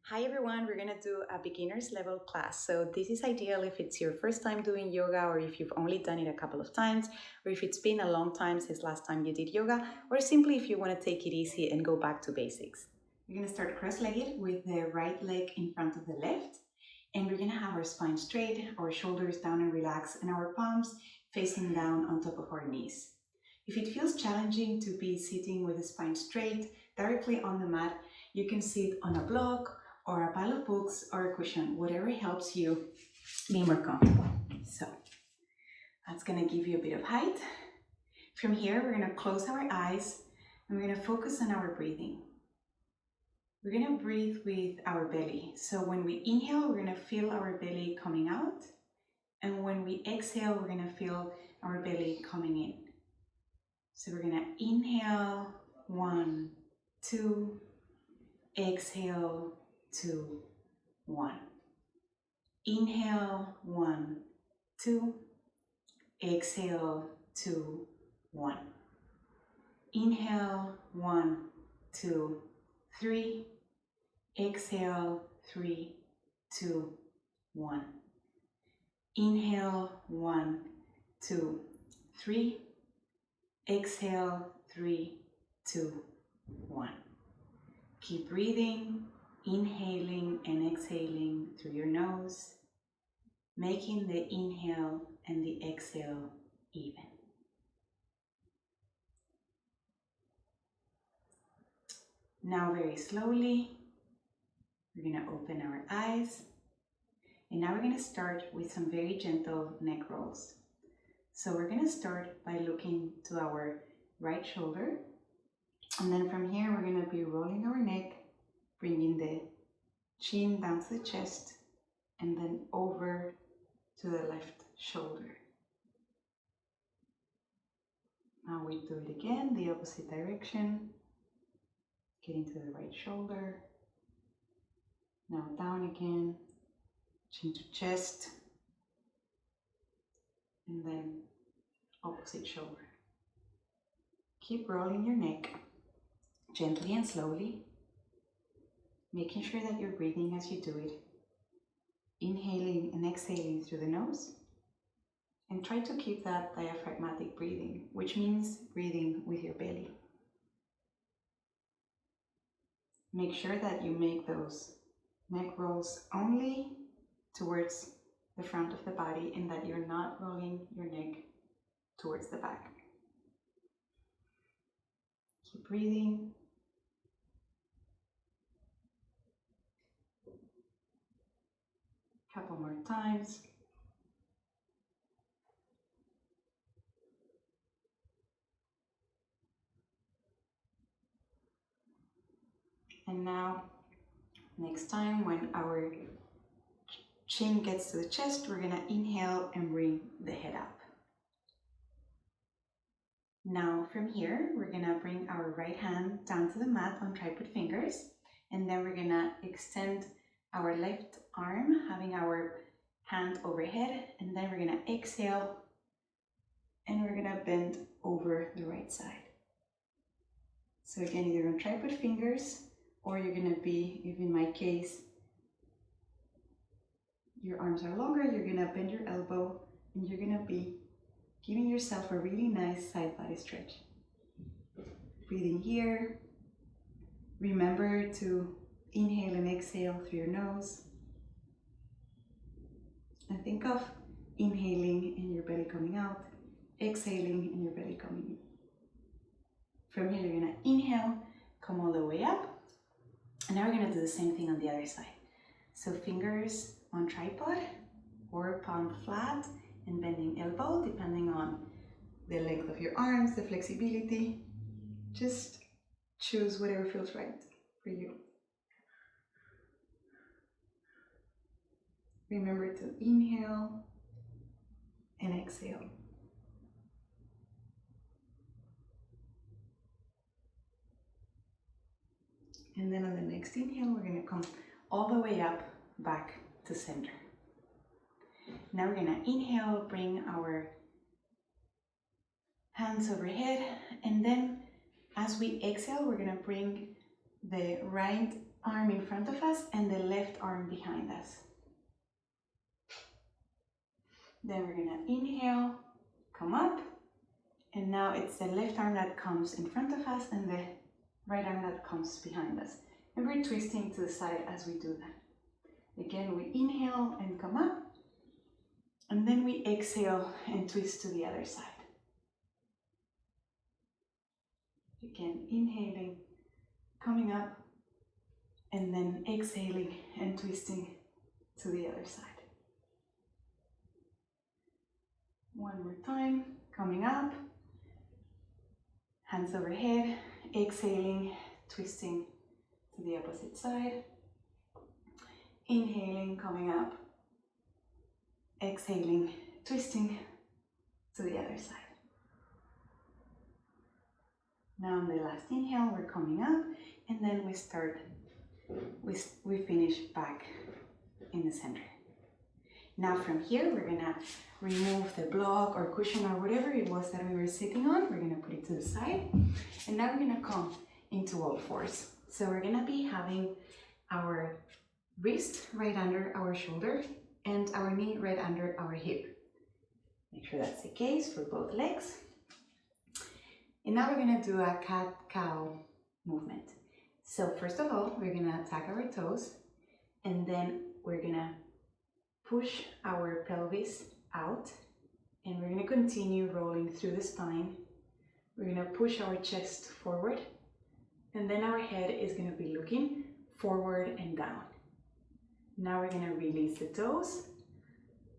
Hi everyone, we're gonna do a beginner's level class. So this is ideal if it's your first time doing yoga or if you've only done it a couple of times or if it's been a long time since last time you did yoga or simply if you want to take it easy and go back to basics. We're gonna start cross-legged with the right leg in front of the left and we're gonna have our spine straight, our shoulders down and relaxed and our palms facing down on top of our knees. If it feels challenging to be sitting with the spine straight directly on the mat, you can sit on a block or a pile of books or a cushion, whatever helps you be more comfortable. So that's gonna give you a bit of height. From here, we're gonna close our eyes and we're gonna focus on our breathing. We're gonna breathe with our belly. So when we inhale, we're gonna feel our belly coming out. And when we exhale, we're gonna feel our belly coming in. So we're gonna inhale, 1, 2, exhale, 2, 1. Inhale, 1, 2. Exhale, 2, 1. Inhale, 1, 2, 3. Exhale, 3, 2, 1. Inhale, 1, 2, 3. Exhale, 3, 2, 1. Keep breathing, inhaling and exhaling through your nose, making the inhale and the exhale even. Now very slowly, we're going to open our eyes and now we're going to start with some very gentle neck rolls. So we're going to start by looking to our right shoulder and then from here we're going to be rolling our neck, bringing the chin down to the chest and then over to the left shoulder. Now we do it again, the opposite direction. Getting to the right shoulder. Now down again, chin to chest. And then opposite shoulder. Keep rolling your neck gently and slowly, making sure that you're breathing as you do it. Inhaling and exhaling through the nose. And try to keep that diaphragmatic breathing, which means breathing with your belly. Make sure that you make those neck rolls only towards the front of the body and that you're not rolling your neck towards the back. Keep breathing. Couple more times. And now, next time when our chin gets to the chest, we're gonna inhale and bring the head up. Now from here, we're gonna bring our right hand down to the mat on tripod fingers, and then we're gonna extend our left arm, having our hand overhead, and then we're gonna exhale, and we're gonna bend over the right side. So again, either on tripod fingers, or you're gonna be, if in my case, your arms are longer, you're gonna bend your elbow, and you're gonna be giving yourself a really nice side body stretch. Breathing here. Remember to inhale and exhale through your nose. And think of inhaling and your belly coming out, exhaling and your belly coming in. From here, you're gonna inhale, come all the way up. And now we're gonna do the same thing on the other side. So fingers on tripod or palm flat and bending elbow, depending on the length of your arms, the flexibility. Just choose whatever feels right for you. Remember to inhale and exhale. And then on the next inhale, we're going to come all the way up, back to center. Now we're going to inhale, bring our hands overhead, and then as we exhale, we're going to bring the right arm in front of us and the left arm behind us. Then we're gonna inhale, come up, and now it's the left arm that comes in front of us and the right arm that comes behind us. And we're twisting to the side as we do that. Again, we inhale and come up, and then we exhale and twist to the other side. Again, inhaling, coming up, and then exhaling and twisting to the other side. One more time, coming up, hands overhead, exhaling, twisting to the opposite side. Inhaling, coming up, exhaling, twisting to the other side. Now on the last inhale, we're coming up, and then we finish back in the center. Now from here, we're gonna remove the block or cushion or whatever it was that we were sitting on. We're gonna put it to the side, and now we're gonna come into all fours. So we're gonna be having our wrist right under our shoulder and our knee right under our hip. Make sure that's the case for both legs. And now we're gonna do a cat-cow movement. So first of all, we're gonna tuck our toes, and then we're gonna push our pelvis out, and we're gonna continue rolling through the spine. We're gonna push our chest forward, and then our head is gonna be looking forward and down. Now we're gonna release the toes.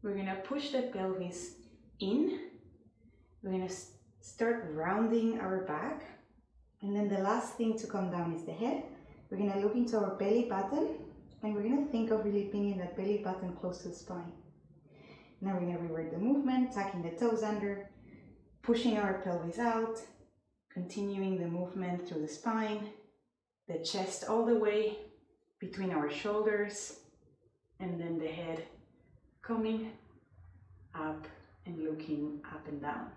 We're gonna push the pelvis in. We're gonna start rounding our back, and then the last thing to come down is the head. We're gonna look into our belly button, and we're gonna think of really bringing that belly button close to the spine. Now we're gonna revert the movement, tucking the toes under, pushing our pelvis out, continuing the movement through the spine, the chest all the way between our shoulders, and then the head coming up and looking up and down.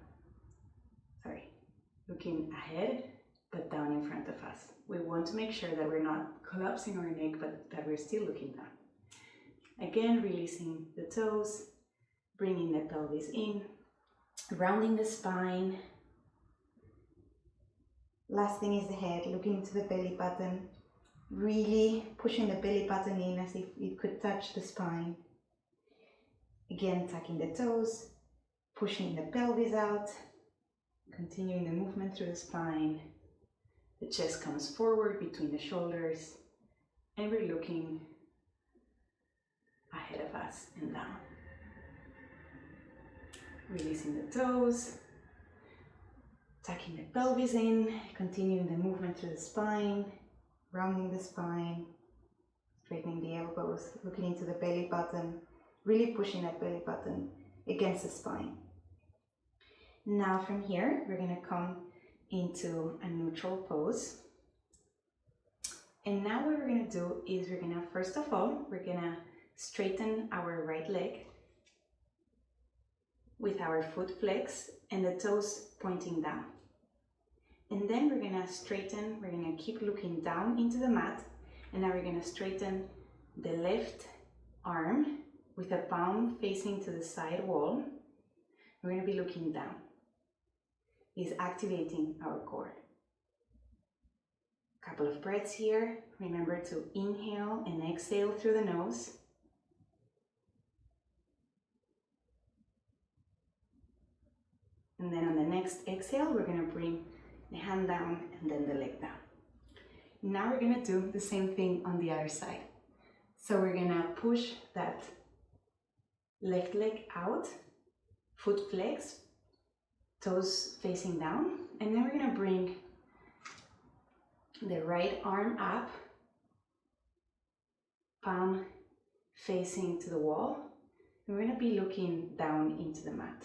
Looking ahead, but down in front of us. We want to make sure that we're not collapsing our neck, but that we're still looking down. Again, releasing the toes, bringing the pelvis in, rounding the spine. Last thing is the head, looking into the belly button, really pushing the belly button in as if it could touch the spine. Again, tucking the toes, pushing the pelvis out, continuing the movement through the spine. The chest comes forward between the shoulders, and we're looking ahead of us and down. Releasing the toes, tucking the pelvis in, continuing the movement through the spine, rounding the spine, straightening the elbows, looking into the belly button, really pushing that belly button against the spine. Now from here, we're gonna come into a neutral pose. And now what we're gonna do is we're gonna, first of all, we're gonna straighten our right leg with our foot flex and the toes pointing down. And then we're gonna straighten, we're gonna keep looking down into the mat, and now we're gonna straighten the left arm with a palm facing to the side wall. We're gonna be looking down. Is activating our core. Couple of breaths here. Remember to inhale and exhale through the nose. And then on the next exhale, we're gonna bring the hand down and then the leg down. Now we're gonna do the same thing on the other side. So we're gonna push that left leg out, foot flex, toes facing down, and then we're gonna bring the right arm up, palm facing to the wall, and we're gonna be looking down into the mat.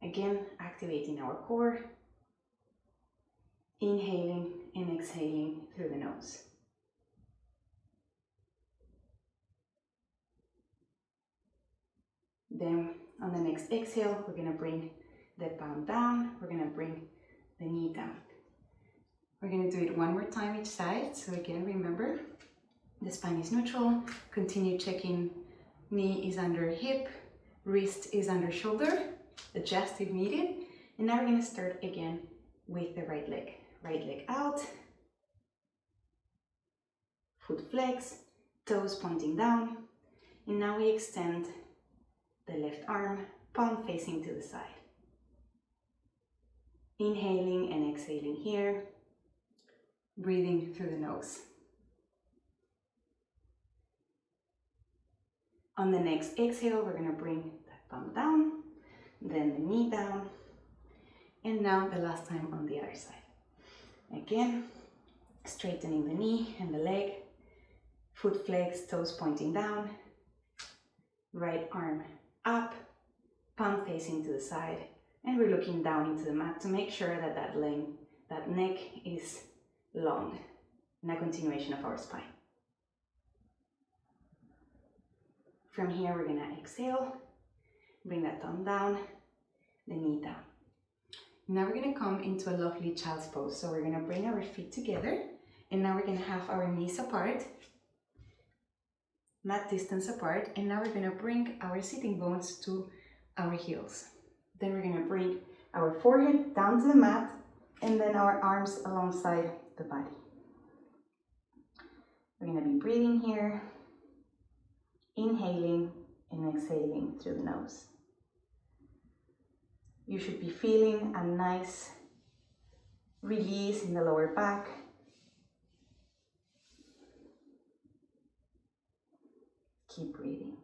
Again, activating our core, inhaling and exhaling through the nose. Then on the next exhale, we're gonna bring the palm down, we're gonna bring the knee down. We're going to do it one more time each side. So again, remember, the spine is neutral. Continue checking. Knee is under hip, wrist is under shoulder. Adjust if needed. And now we're going to start again with the right leg. Right leg out. Foot flex, toes pointing down. And now we extend the left arm, palm facing to the side. Inhaling and exhaling here. Breathing through the nose. On the next exhale, we're going to bring the thumb down, then the knee down, and now the last time on the other side. Again, straightening the knee and the leg, foot flex, toes pointing down, right arm up, palm facing to the side, and we're looking down into the mat to make sure that that neck is long in a continuation of our spine. From here, we're going to exhale, bring that thumb down, the knee down. Now we're going to come into a lovely child's pose. So we're going to bring our feet together, and now we're going to have our knees apart, mat distance apart, and now we're going to bring our sitting bones to our heels. Then we're going to bring our forehead down to the mat, and then our arms alongside the body. We're going to be breathing here, inhaling and exhaling through the nose. You should be feeling a nice release in the lower back. Keep breathing.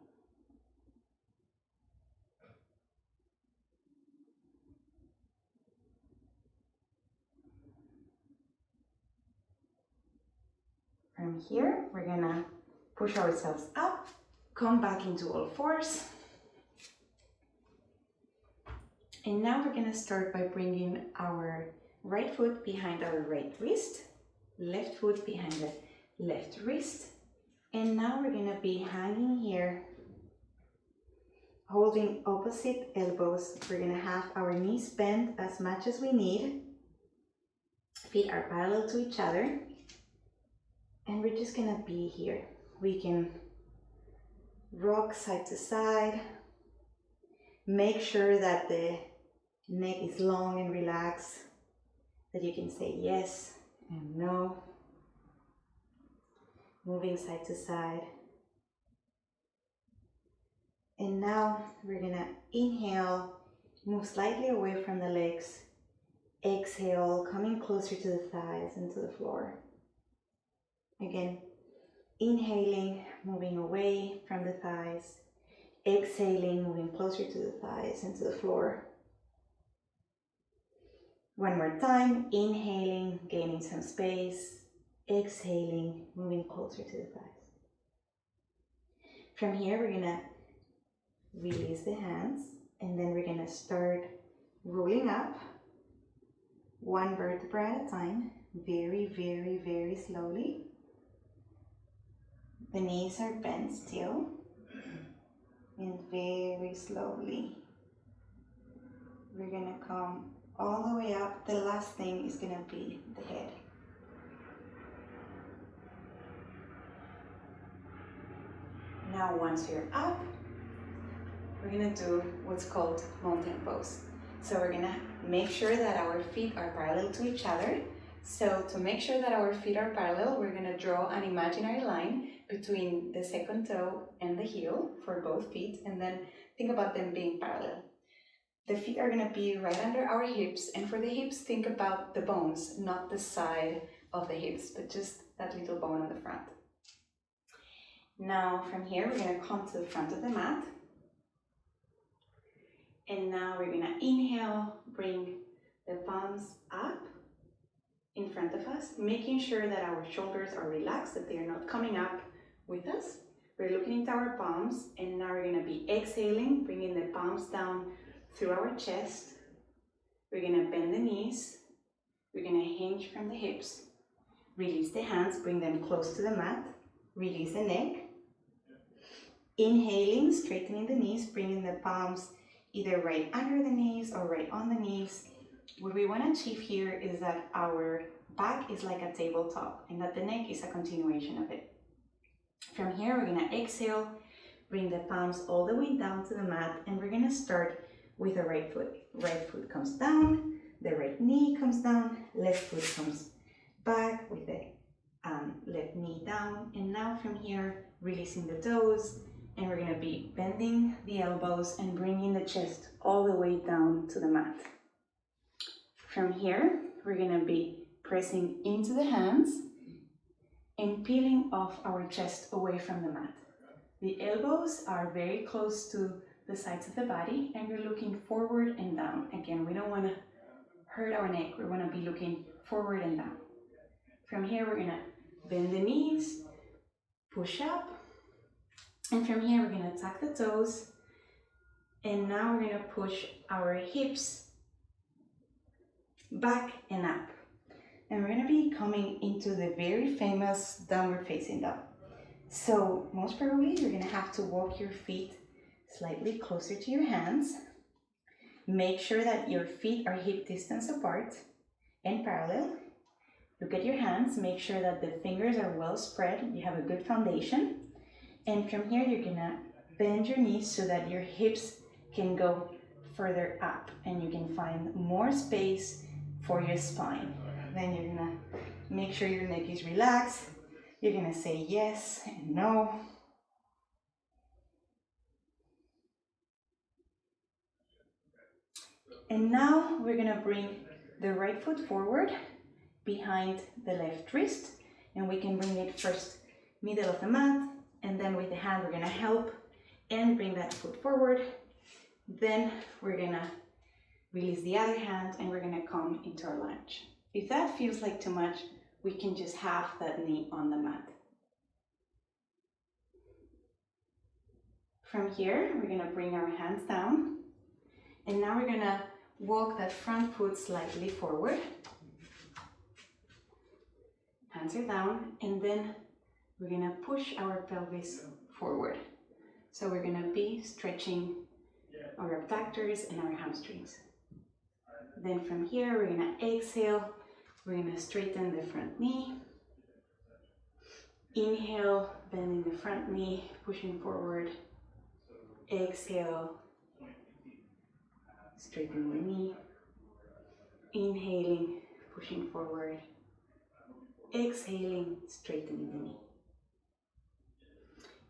From here, we're gonna push ourselves up, come back into all fours. And now we're gonna start by bringing our right foot behind our right wrist, left foot behind the left wrist. And now we're gonna be hanging here, holding opposite elbows. We're gonna have our knees bent as much as we need. Feet are parallel to each other. And we're just gonna be here. We can rock side to side. Make sure that the neck is long and relaxed, that you can say yes and no. Moving side to side. And now we're gonna inhale, move slightly away from the legs. Exhale, coming closer to the thighs and to the floor. Again, inhaling, moving away from the thighs. Exhaling, moving closer to the thighs and to the floor. One more time, inhaling, gaining some space. Exhaling, moving closer to the thighs. From here, we're gonna release the hands, and then we're gonna start rolling up, one vertebra at a time, very, very, very slowly. The knees are bent still, and very slowly, we're gonna come all the way up. The last thing is gonna be the head. Now once you're up, we're gonna do what's called mountain pose. So we're gonna make sure that our feet are parallel to each other. So to make sure that our feet are parallel, we're gonna draw an imaginary line between the second toe and the heel for both feet, and then think about them being parallel. The feet are gonna be right under our hips, and for the hips, think about the bones, not the side of the hips, but just that little bone on the front. Now from here, we're gonna come to the front of the mat. And now we're gonna inhale, bring the palms up in front of us, making sure that our shoulders are relaxed, that they are not coming up with us. We're looking into our palms, and now we're gonna be exhaling, bringing the palms down through our chest. We're gonna bend the knees. We're gonna hinge from the hips. Release the hands, bring them close to the mat. Release the neck. Inhaling, straightening the knees, bringing the palms either right under the knees or right on the knees. What we want to achieve here is that our back is like a tabletop and that the neck is a continuation of it. From here, we're gonna exhale, bring the palms all the way down to the mat, and we're gonna start with the right foot. Right foot comes down, the right knee comes down, left foot comes back with the left knee down. And now from here, releasing the toes, and we're gonna be bending the elbows and bringing the chest all the way down to the mat. From here, we're gonna be pressing into the hands and peeling off our chest away from the mat. The elbows are very close to the sides of the body and we're looking forward and down. Again, we don't want to hurt our neck, we want to be looking forward and down. From here, we're going to bend the knees, push up, and from here, we're going to tuck the toes, and now we're going to push our hips back and up. And we're going to be coming into the very famous downward facing dog. So most probably you're going to have to walk your feet slightly closer to your hands. Make sure that your feet are hip distance apart and parallel. Look at your hands, make sure that the fingers are well spread, you have a good foundation. And from here you're going to bend your knees so that your hips can go further up and you can find more space for your spine. Then you're gonna make sure your neck is relaxed. You're gonna say yes and no. And now we're gonna bring the right foot forward behind the left wrist. And we can bring it first middle of the mat. And then with the hand, we're gonna help and bring that foot forward. Then we're gonna release the other hand and we're gonna come into our lunge. If that feels like too much, we can just have that knee on the mat. From here, we're gonna bring our hands down, and now we're gonna walk that front foot slightly forward. Hands are down, and then we're gonna push our pelvis forward. So we're gonna be stretching our abductors and our hamstrings. Then from here, we're gonna exhale. We're gonna straighten the front knee. Inhale, bending the front knee, pushing forward. Exhale, straighten the knee. Inhaling, pushing forward. Exhaling, straightening the knee.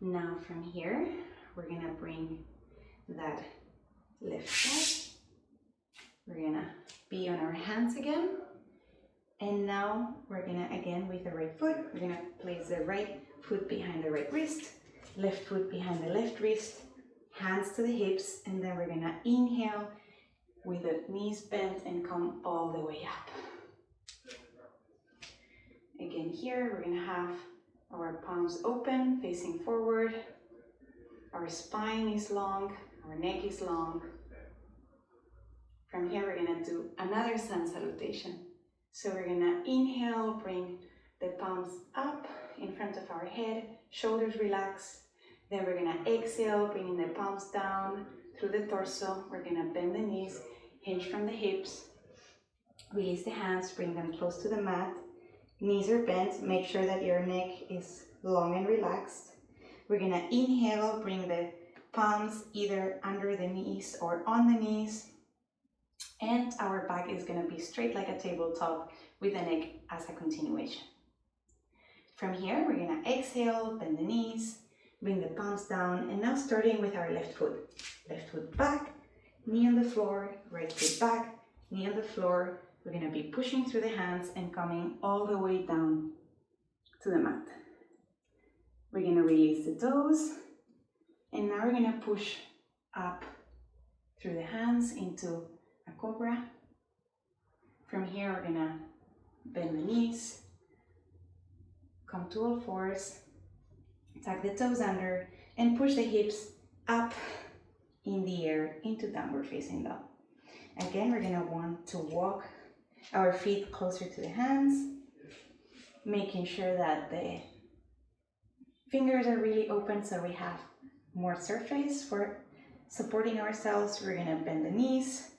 Now from here, we're gonna bring that left side. We're gonna be on our hands again. And now we're gonna, again with the right foot, we're gonna place the right foot behind the right wrist, left foot behind the left wrist, hands to the hips, and then we're gonna inhale with the knees bent and come all the way up. Again here, we're gonna have our palms open, facing forward. Our spine is long, our neck is long. From here, we're gonna do another sun salutation. So we're gonna inhale, bring the palms up in front of our head, shoulders relaxed. Then we're gonna exhale, bringing the palms down through the torso. We're gonna bend the knees, hinge from the hips, release the hands, bring them close to the mat. Knees are bent, make sure that your neck is long and relaxed. We're gonna inhale, bring the palms either under the knees or on the knees. And our back is gonna be straight like a tabletop with the neck as a continuation. From here, we're gonna exhale, bend the knees, bring the palms down, and now starting with our left foot. Left foot back, knee on the floor, right foot back, knee on the floor. We're gonna be pushing through the hands and coming all the way down to the mat. We're gonna release the toes, and now we're gonna push up through the hands into a cobra. From here, we're gonna bend the knees, come to all fours, tuck the toes under, and push the hips up in the air into downward facing dog. Again, we're gonna want to walk our feet closer to the hands, making sure that the fingers are really open so we have more surface for supporting ourselves. We're gonna bend the knees,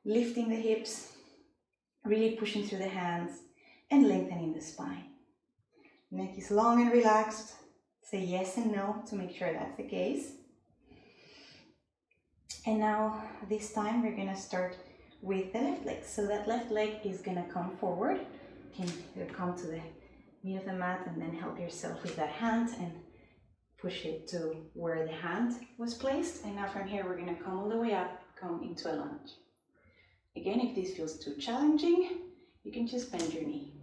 lifting the hips, really pushing through the hands, and lengthening the spine. Neck is long and relaxed. Say yes and no to make sure that's the case. And now this time we're gonna start with the left leg. So that left leg is gonna come forward. You can come to the knee of the mat and then help yourself with that hand and push it to where the hand was placed. And now from here we're gonna come all the way up, come into a lunge. Again, if this feels too challenging, you can just bend your knee.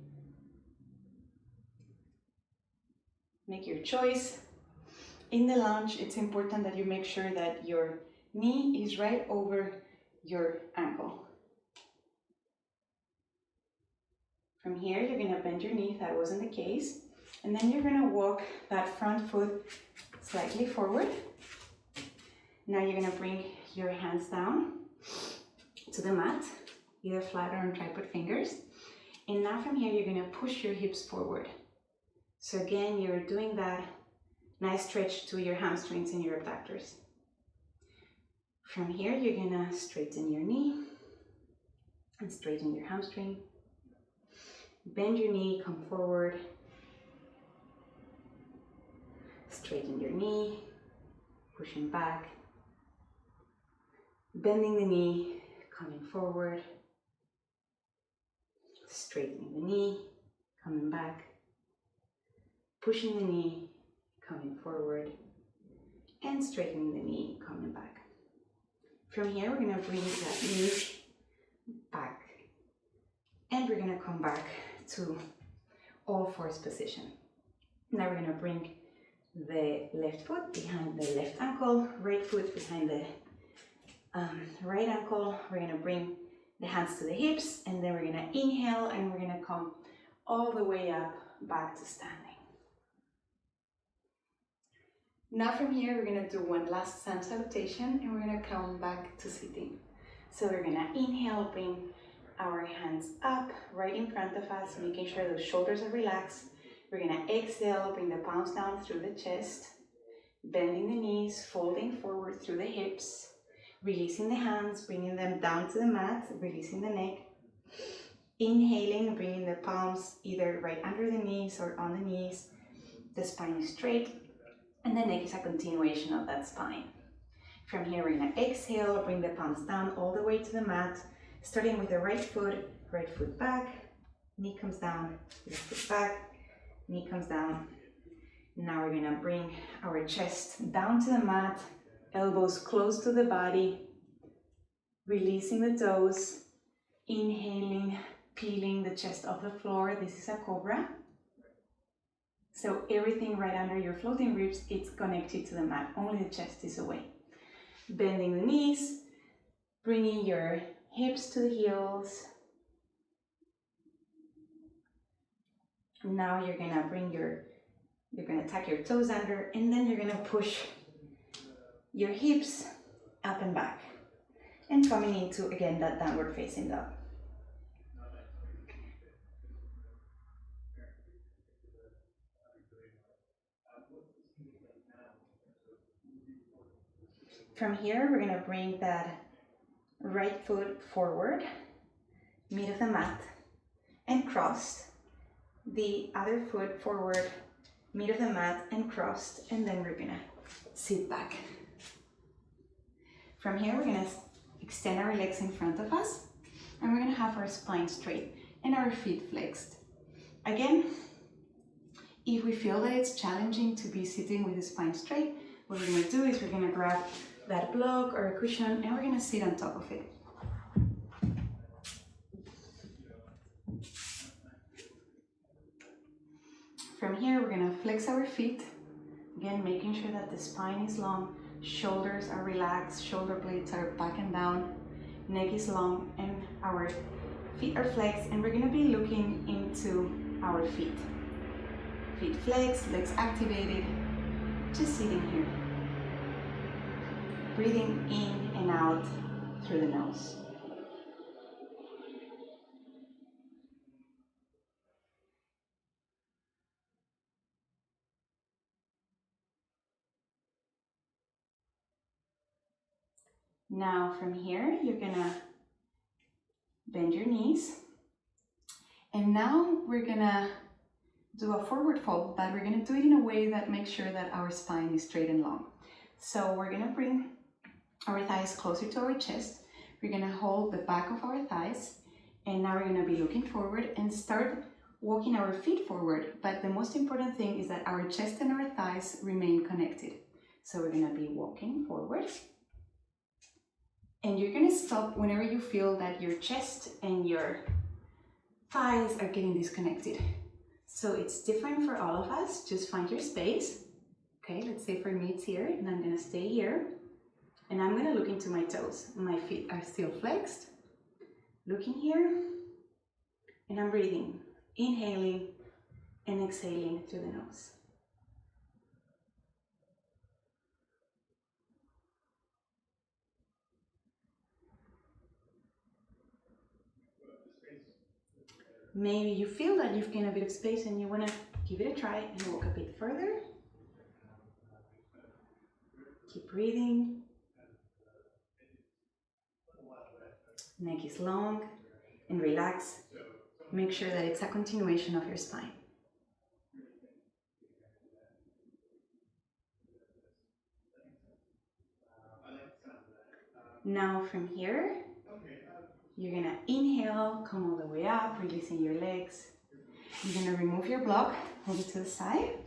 Make your choice. In the lunge, it's important that you make sure that your knee is right over your ankle. From here, you're gonna bend your knee if that wasn't the case. And then you're gonna walk that front foot slightly forward. Now you're gonna bring your hands down to the mat, either flat or on tripod fingers. And now from here, you're gonna push your hips forward. So again, you're doing that nice stretch to your hamstrings and your abductors. From here, you're gonna straighten your knee and straighten your hamstring. Bend your knee, come forward. Straighten your knee, pushing back. Bending the knee, coming forward. Straightening the knee, coming back. Pushing the knee, coming forward. And straightening the knee, coming back. From here, we're going to bring that knee back. And we're going to come back to all fours position. Now we're going to bring the left foot behind the left ankle, right foot behind the right ankle. We're going to bring the hands to the hips, and then we're going to inhale, and we're going to come all the way up, back to standing. Now from here, we're going to do one last sun salutation, and we're going to come back to sitting. So we're going to inhale, bring our hands up right in front of us, making sure those shoulders are relaxed. We're going to exhale, bring the palms down through the chest, bending the knees, folding forward through the hips, releasing the hands, bringing them down to the mat, releasing the neck. Inhaling, bringing the palms either right under the knees or on the knees. The spine is straight, and the neck is a continuation of that spine. From here, we're going to exhale, bring the palms down all the way to the mat, starting with the right foot back, knee comes down, left foot back, knee comes down. Now we're going to bring our chest down to the mat, elbows close to the body, releasing the toes, inhaling, peeling the chest off the floor. This is a cobra. So everything right under your floating ribs, it's connected to the mat, only the chest is away. Bending the knees, bringing your hips to the heels. Now you're gonna tuck your toes under, and then you're gonna push your hips up and back, and coming into, again, that downward facing dog. From here, we're gonna bring that right foot forward, mid of the mat, and crossed. The other foot forward, mid of the mat, and crossed, and then we're gonna sit back. From here, we're gonna extend our legs in front of us, and we're gonna have our spine straight and our feet flexed. Again, if we feel that it's challenging to be sitting with the spine straight, what we're gonna do is we're gonna grab that block or a cushion, and we're gonna sit on top of it. From here, we're gonna flex our feet, again, making sure that the spine is long, shoulders are relaxed, shoulder blades are back and down, neck is long, and our feet are flexed, and we're gonna be looking into our feet. Feet flexed, legs activated, just sitting here. Breathing in and out through the nose. Now from here, you're gonna bend your knees, And now we're gonna do a forward fold, but we're gonna do it in a way that makes sure that our spine is straight and long. So we're gonna bring our thighs closer to our chest. We're gonna hold the back of our thighs, and now we're gonna be looking forward and start walking our feet forward. But the most important thing is that our chest and our thighs remain connected. So we're gonna be walking forward. And you're gonna stop whenever you feel that your chest and your thighs are getting disconnected. So it's different for all of us. Just find your space. Okay, let's say for me it's here, and I'm gonna stay here. And I'm gonna look into my toes. My feet are still flexed. Looking here, and I'm breathing. Inhaling and exhaling through the nose. Maybe you feel that you've gained a bit of space and you want to give it a try and walk a bit further. Keep breathing. Neck is long and relax. Make sure that it's a continuation of your spine. Now from here, you're gonna inhale, come all the way up, releasing your legs. You're gonna remove your block, hold it to the side.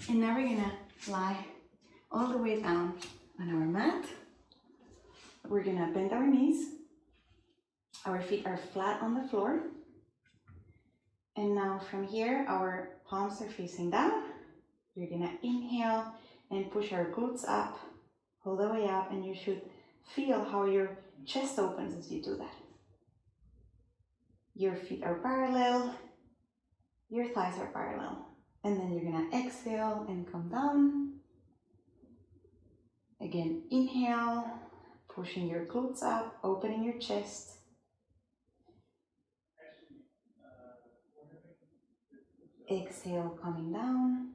And now we're gonna lie all the way down on our mat. We're gonna bend our knees. Our feet are flat on the floor. And now from here, our palms are facing down. You're gonna inhale and push our glutes up, all the way up, and you should feel how your chest opens as you do that. Your feet are parallel, your thighs are parallel. And then you're gonna exhale and come down. Again, inhale, pushing your glutes up, opening your chest. Exhale, coming down.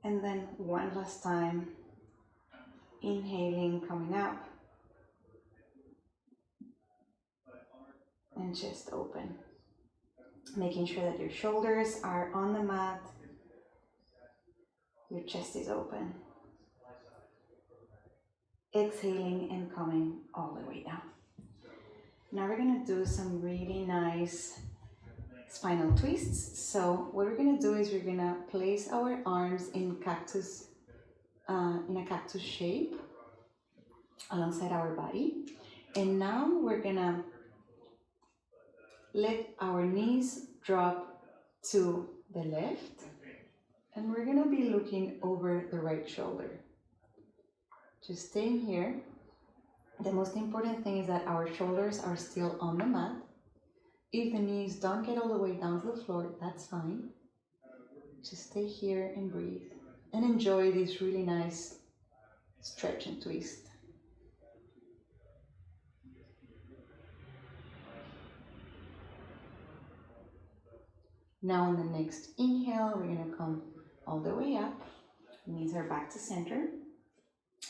And then one last time, inhaling, coming up. And chest open. Making sure that your shoulders are on the mat. Your chest is open. Exhaling and coming all the way down. Now we're gonna do some really nice spinal twists. So what we're gonna do is we're gonna place our arms in a cactus shape alongside our body. And now we're gonna let our knees drop to the left, and we're gonna be looking over the right shoulder. Just staying here. The most important thing is that our shoulders are still on the mat. If the knees don't get all the way down to the floor, that's fine. Just stay here and breathe and enjoy this really nice stretch and twist. Now on the next inhale, we're gonna come all the way up. Knees are back to center.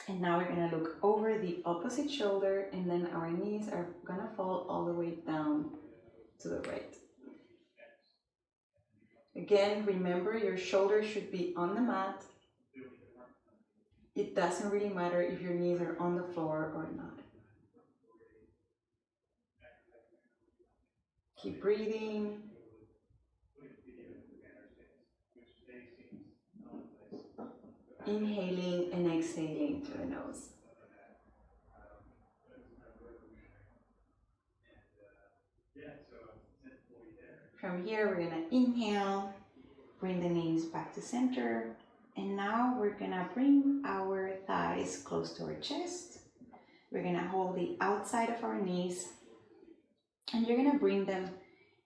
And now we're gonna look over the opposite shoulder, and then our knees are gonna fall all the way down to the right. Again, remember your shoulders should be on the mat. It doesn't really matter if your knees are on the floor or not. Keep breathing. Inhaling and exhaling through the nose. From here, we're gonna inhale, bring the knees back to center, and now we're gonna bring our thighs close to our chest. We're gonna hold the outside of our knees, and you're gonna bring them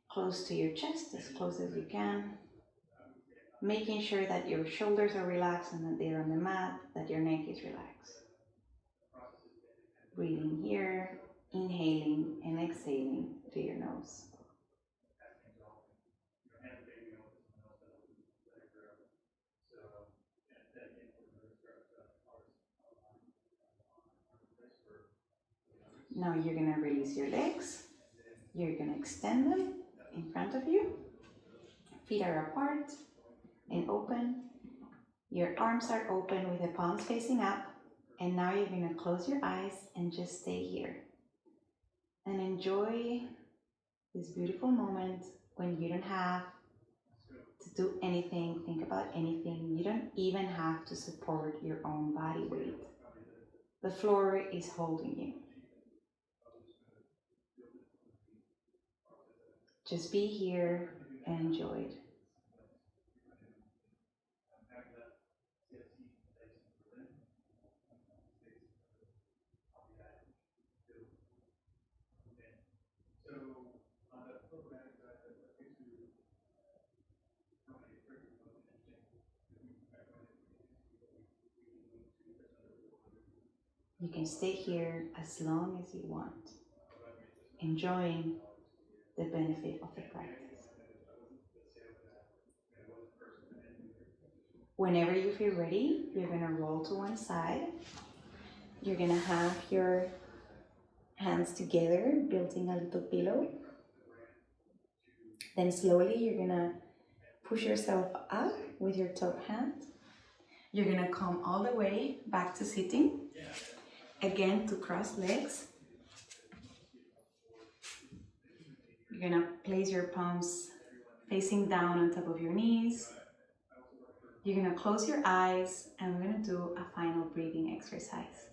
close to your chest, as close as you can, making sure that your shoulders are relaxed and that they're on the mat, that your neck is relaxed. Breathing here, inhaling and exhaling through your nose. Now you're gonna release your legs. You're gonna extend them in front of you. Feet are apart and open. Your arms are open with the palms facing up. And now you're gonna close your eyes and just stay here. And enjoy this beautiful moment when you don't have to do anything, think about anything. You don't even have to support your own body weight. The floor is holding you. Just be here and enjoy it. You can stay here as long as you want, enjoying the benefit of the practice. Whenever you feel ready, you're going to roll to one side. You're going to have your hands together, building a little pillow. Then slowly you're going to push yourself up with your top hand. You're going to come all the way back to sitting. Again, to cross legs. You're going to place your palms facing down on top of your knees. You're going to close your eyes and we're going to do a final breathing exercise.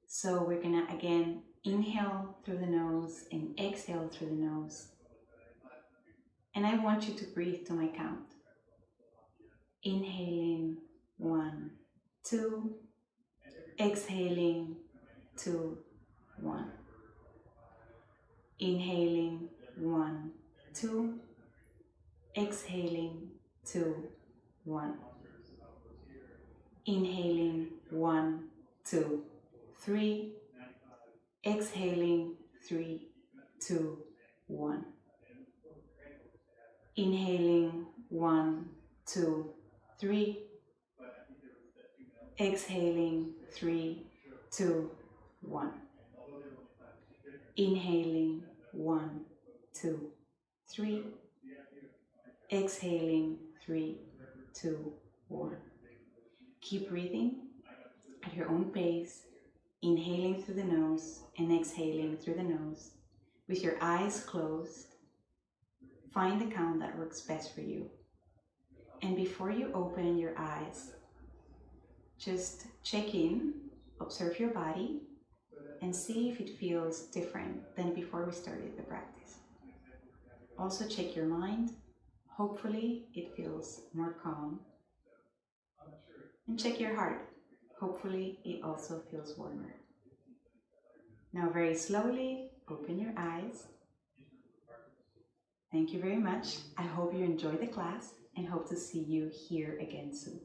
So we're going to again inhale through the nose and exhale through the nose. And I want you to breathe to my count. Inhaling, 1, 2. Exhaling, 2, 1. Inhaling, 1, 2. Exhaling, 2, 1. Inhaling, 1, 2, 3. Exhaling, 3, 2, 1. Inhaling, 1, 2, 3. Exhaling, 3, 2, 1. Inhaling, 1, 2, 3. Exhaling, 3, 2, 1. Keep breathing at your own pace, inhaling through the nose and exhaling through the nose with your eyes closed. Find the count that works best for you. And before you open your eyes, just check in, observe your body, and see if it feels different than before we started the practice. Also check your mind. Hopefully it feels more calm. And check your heart. Hopefully it also feels warmer. Now very slowly, open your eyes. Thank you very much. I hope you enjoyed the class and hope to see you here again soon.